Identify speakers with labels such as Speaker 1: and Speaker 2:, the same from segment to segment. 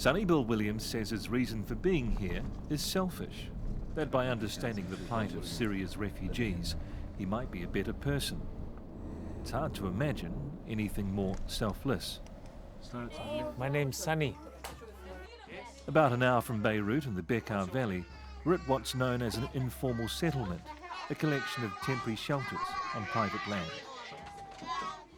Speaker 1: Sonny Bill Williams says his reason for being here is selfish, that by understanding the plight of Syria's refugees, he might be a better person. It's hard to imagine anything more selfless.
Speaker 2: My name's Sonny.
Speaker 1: About an hour from Beirut in the Bekaa Valley, we're at what's known as an informal settlement, a collection of temporary shelters on private land.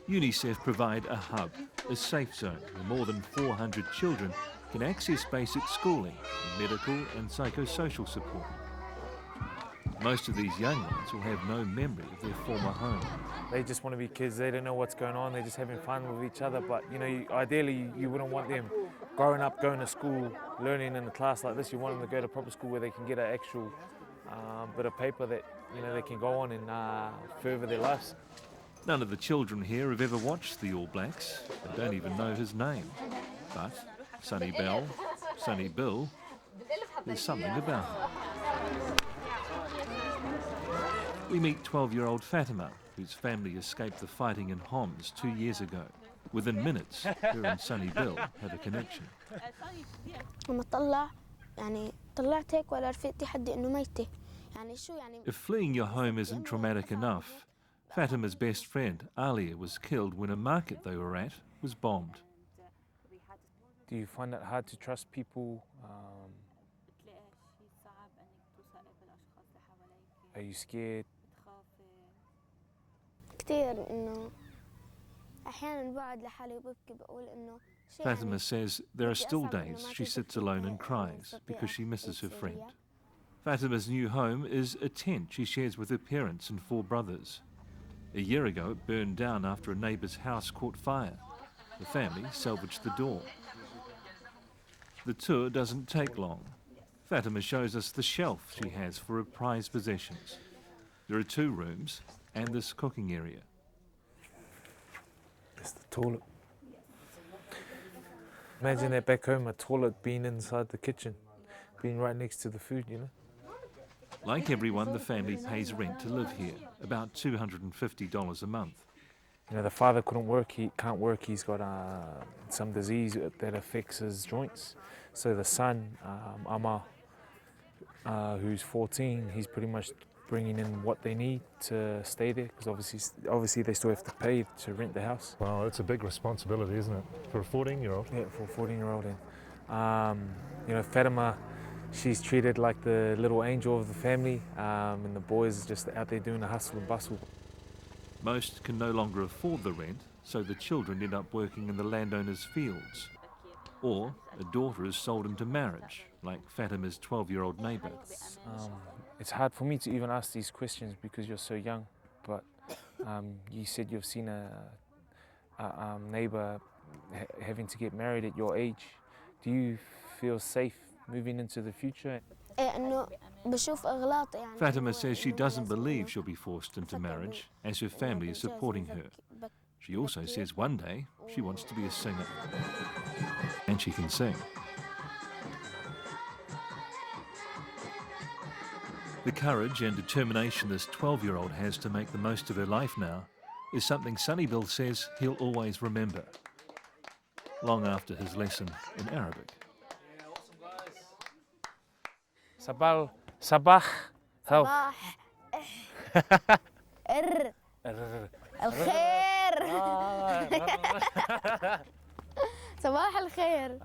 Speaker 1: UNICEF provide a hub, a safe zone where more than 400 children can access basic schooling, medical and psychosocial support. Most of these young ones will have no memory of their former home.
Speaker 2: They just want to be kids. They don't know what's going on. They're just having fun with each other. But ideally, you wouldn't want them growing up, going to school, learning in a class like this. You want them to go to proper school where they can get an actual bit of paper that they can go on and further their lives.
Speaker 1: None of the children here have ever watched the All Blacks. They don't even know his name. But Sonny Bill, there's something about him. We meet 12-year-old Fatima, whose family escaped the fighting in Homs 2 years ago. Within minutes, her and Sonny Bill have a connection. If fleeing your home isn't traumatic enough, Fatima's best friend, Alia, was killed when a market they were at was bombed.
Speaker 2: Do you find it hard to trust people? Are you scared?
Speaker 1: Fatima says there are still days she sits alone and cries because she misses her friend. Fatima's new home is a tent she shares with her parents and 4 brothers. A year ago it burned down after a neighbour's house caught fire. The family salvaged the door. The tour doesn't take long. Fatima shows us the shelf she has for her prized possessions. There are 2 rooms and this cooking area.
Speaker 2: It's the toilet. Imagine that back home, a toilet being inside the kitchen, being right next to the food,
Speaker 1: Like everyone, the family pays rent to live here, about $250 a month.
Speaker 2: The father couldn't work, he can't work, he's got some disease that affects his joints. So the son, Amar, who's 14, he's pretty much bringing in what they need to stay there, because obviously they still have to pay to rent the house.
Speaker 3: Wow, it's a big responsibility, isn't it, for a 14-year-old?
Speaker 2: Yeah, for a 14-year-old. And Fatima, she's treated like the little angel of the family, and the boys just out there doing the hustle and bustle.
Speaker 1: Most can no longer afford the rent, so the children end up working in the landowner's fields. Or a daughter is sold into marriage, like Fatima's 12-year-old neighbour.
Speaker 2: It's hard for me to even ask these questions because you're so young, but you said you've seen a neighbour having to get married at your age. Do you feel safe moving into the future?
Speaker 1: Fatima says she doesn't believe she'll be forced into marriage, as her family is supporting her. She also says one day she wants to be a singer. And she can sing. The courage and determination this 12-year-old has to make the most of her life now is something Sonny Bill says he'll always remember, long after his lesson in Arabic.
Speaker 2: Sabah,
Speaker 4: صباح الخير صباح الخير.